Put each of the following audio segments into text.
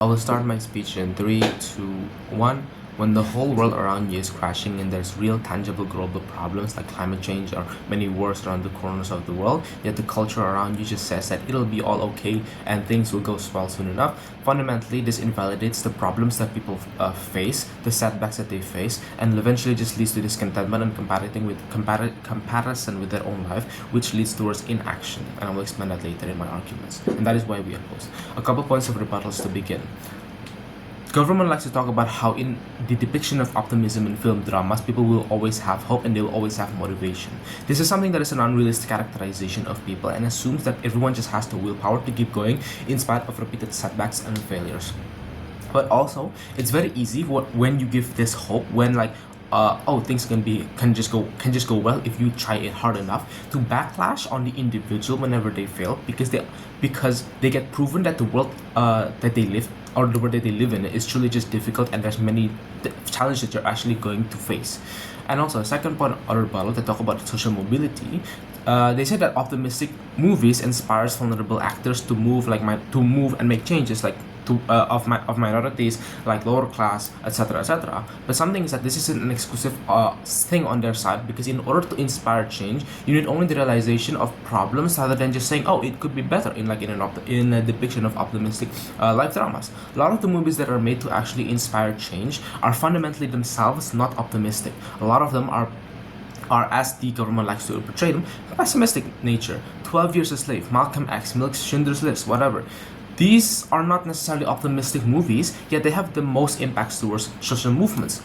I will start my speech in 3, 2, 1. When the whole world around you is crashing and there's real tangible global problems like climate change or many wars around the corners of the world, yet the culture around you just says that it'll be all okay and things will go swell soon enough, fundamentally this invalidates the problems that people face, the setbacks that they face, and eventually just leads to discontentment and comparison with their own life, which leads towards inaction. And I will explain that later in my arguments. And that is why we oppose. A couple points of rebuttals to begin. Government likes to talk about how in the depiction of optimism in film dramas, people will always have hope and they will always have motivation. This is something that is an unrealistic characterization of people and assumes that everyone just has the willpower to keep going in spite of repeated setbacks and failures. But also, it's very easy when you give this hope, when things can just go well if you try it hard enough, to backlash on the individual whenever they fail because they get proven that the world that they live or the world that they live in is truly just difficult and there's many challenges that you're actually going to face. And also a second point or rebuttal that talk about social mobility. They say that optimistic movies inspires vulnerable actors to move and make changes of minorities like lower class, etc., etc. But something is that this isn't an exclusive thing on their side, because in order to inspire change, you need only the realization of problems rather than just saying, oh, it could be better in a depiction of optimistic life dramas. A lot of the movies that are made to actually inspire change are fundamentally themselves not optimistic. A lot of them are, as the government likes to portray them, pessimistic nature. 12 Years a Slave, Malcolm X, Milk, Schindler's List, whatever. These are not necessarily optimistic movies, yet they have the most impacts towards social movements.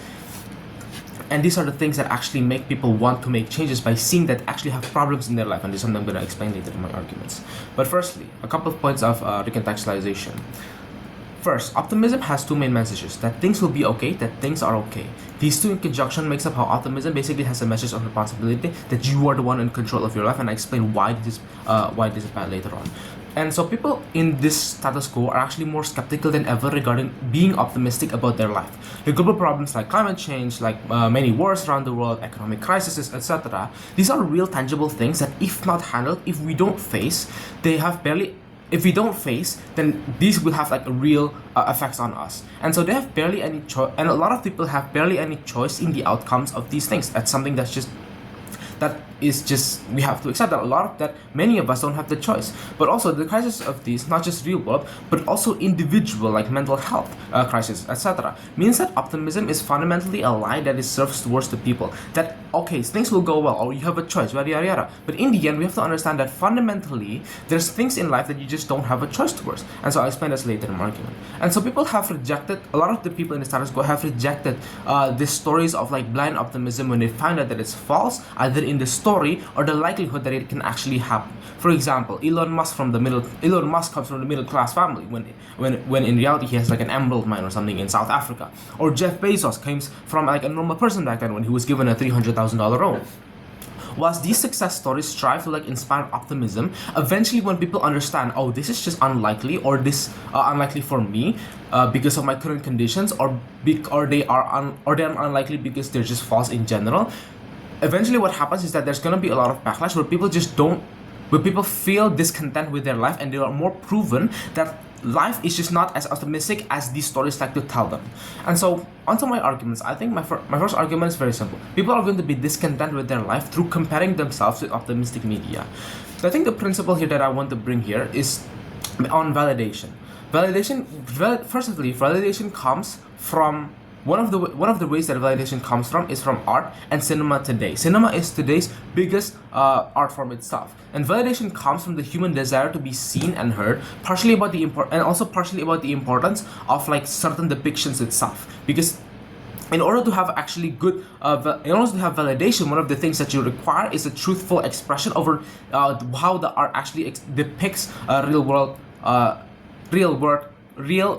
And these are the things that actually make people want to make changes by seeing that actually have problems in their life, and this is something I'm going to explain later in my arguments. But firstly, a couple of points of recontextualization. First, optimism has two main messages: that things will be okay, that things are okay. These two in conjunction makes up how optimism basically has a message of responsibility, that you are the one in control of your life, and I explain why this is bad later on. And so people in this status quo are actually more skeptical than ever regarding being optimistic about their life. The global problems like climate change, like many wars around the world, economic crises, etc. These are real tangible things that if not handled, if we don't face, then these will have like a real effects on us. And so they have barely any choice, and a lot of people have barely any choice in the outcomes of these things. That's something we have to accept that many of us don't have the choice. But also the crisis of these, not just real world, but also individual, like mental health crisis, etc., means that optimism is fundamentally a lie that is served towards the people. That okay, things will go well, or you have a choice, yada yada yada. But in the end, we have to understand that fundamentally there's things in life that you just don't have a choice towards. And so I'll explain this later in my argument. And so people have rejected, a lot of the people in the status quo have rejected these stories of like blind optimism when they find out that it's false, either in the story or the likelihood that it can actually happen. For example, Elon Musk comes from the middle class family when in reality he has like an emerald mine or something in South Africa. Or Jeff Bezos comes from like a normal person back then when he was given a $300,000 loan. Whilst these success stories strive to like inspire optimism, eventually when people understand, oh, this is just unlikely, or this unlikely for me because of my current conditions, or they're unlikely because they're just false in general, eventually what happens is that there's going to be a lot of backlash where people feel discontent with their life, and they are more proven that life is just not as optimistic as these stories like to tell them. And so onto my arguments. I think my first argument is very simple. People are going to be discontent with their life through comparing themselves with optimistic media. So I think the principle here that I want to bring here is on validation. Validation comes from one of the ways that validation comes from is from art and cinema today. Cinema is today's biggest art form itself, and validation comes from the human desire to be seen and heard, partially about the importance of like certain depictions itself. Because in order to have actually validation, one of the things that you require is a truthful expression over how the art actually depicts real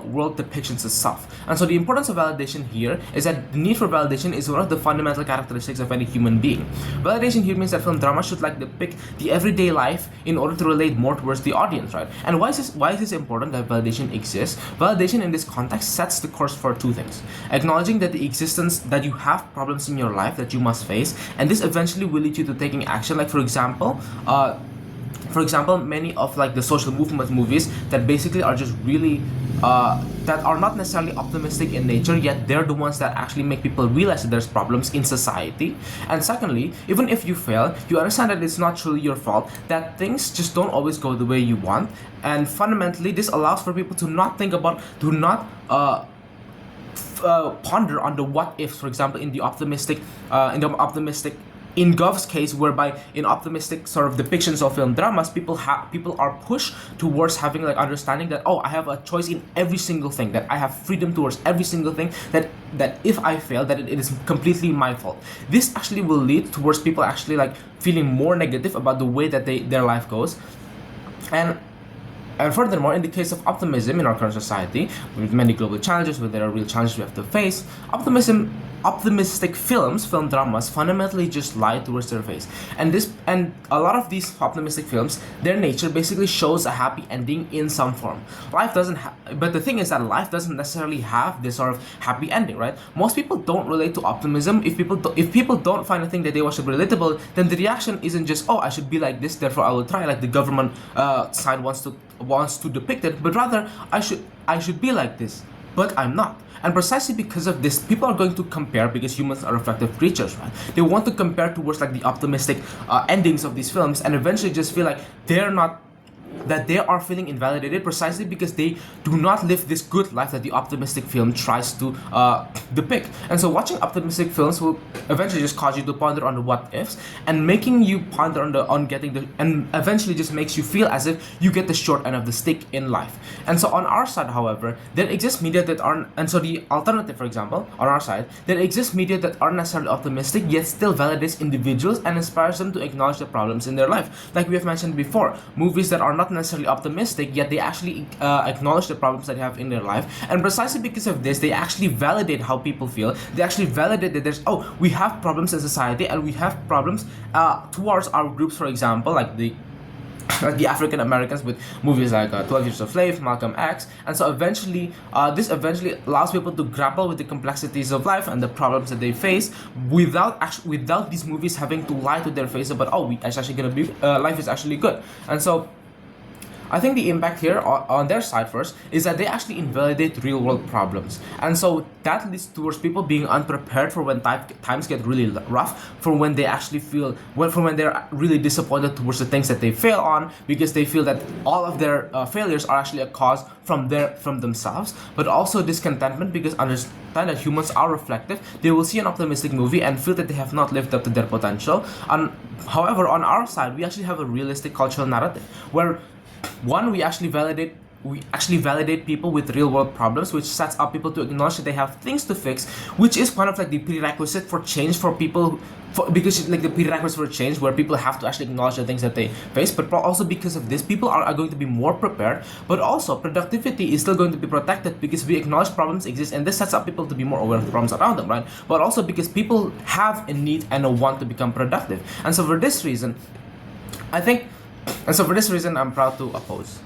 world depictions itself. And so the importance of validation here is that the need for validation is one of the fundamental characteristics of any human being. Validation here means that film drama should like depict the everyday life in order to relate more towards the audience, right? And why is this important that validation exists? Validation in this context sets the course for two things: acknowledging that you have problems in your life that you must face, and this eventually will lead you to taking action. Like for example, For example, many of like the social movement movies that basically are just really that are not necessarily optimistic in nature, yet they're the ones that actually make people realize that there's problems in society. And secondly, even if you fail, you understand that it's not truly your fault, that things just don't always go the way you want. And fundamentally, this allows for people to not think about, to not ponder on the what ifs. For example, in Gov's case, whereby in optimistic sort of depictions of film dramas, people are pushed towards having like understanding that, oh, I have a choice in every single thing, that I have freedom towards every single thing, that if I fail, that it is completely my fault. This actually will lead towards people actually like feeling more negative about the way that their life goes. And furthermore, in the case of optimism in our current society, with many global challenges, where there are real challenges we have to face, optimistic film dramas fundamentally just lie towards their face. And a lot of these optimistic films, their nature basically shows a happy ending in some form. But the thing is that life doesn't necessarily have this sort of happy ending, right? Most people don't relate to optimism. If people don't find a thing that they watch to be relatable, then the reaction isn't just, oh, I should be like this, therefore I will try, like the government side wants to depict it, but rather I should be like this, but I'm not. And precisely because of this, people are going to compare, because humans are reflective creatures, right? They want to compare towards like the optimistic endings of these films, and eventually just feel like they are feeling invalidated precisely because they do not live this good life that the optimistic film tries to depict. And so watching optimistic films will eventually just cause you to ponder on the what ifs, and making you ponder and eventually just makes you feel as if you get the short end of the stick in life. And so on our side, however, there exists media that aren't, and so the alternative, for example, on our side, there exists media that aren't necessarily optimistic, yet still validates individuals and inspires them to acknowledge the problems in their life. Like we have mentioned before, movies that are not necessarily optimistic, yet they actually acknowledge the problems that they have in their life. And precisely because of this, they actually validate how people feel. They actually validate that we have problems in society, and we have problems towards our groups, for example, like the African Americans with movies like 12 Years a Slave, Malcolm X. And so this eventually allows people to grapple with the complexities of life and the problems that they face without these movies having to lie to their face about, oh, it's actually gonna be life is actually good. And so I think the impact here on their side first is that they actually invalidate real world problems. And so that leads towards people being unprepared for when times get really rough, for when they actually when they're really disappointed towards the things that they fail on, because they feel that all of their failures are actually a cause from themselves, but also discontentment because understand that humans are reflective. They will see an optimistic movie and feel that they have not lived up to their potential. And however, on our side, we actually have a realistic cultural narrative where we actually validate people with real world problems, which sets up people to acknowledge that they have things to fix, which is kind of like the prerequisite for change for people, because like the prerequisite for change where people have to actually acknowledge the things that they face. But also because of this, people are going to be more prepared, but also productivity is still going to be protected because we acknowledge problems exist, and this sets up people to be more aware of the problems around them, right? But also because people have a need and a want to become productive. And so for this reason, I'm proud to oppose.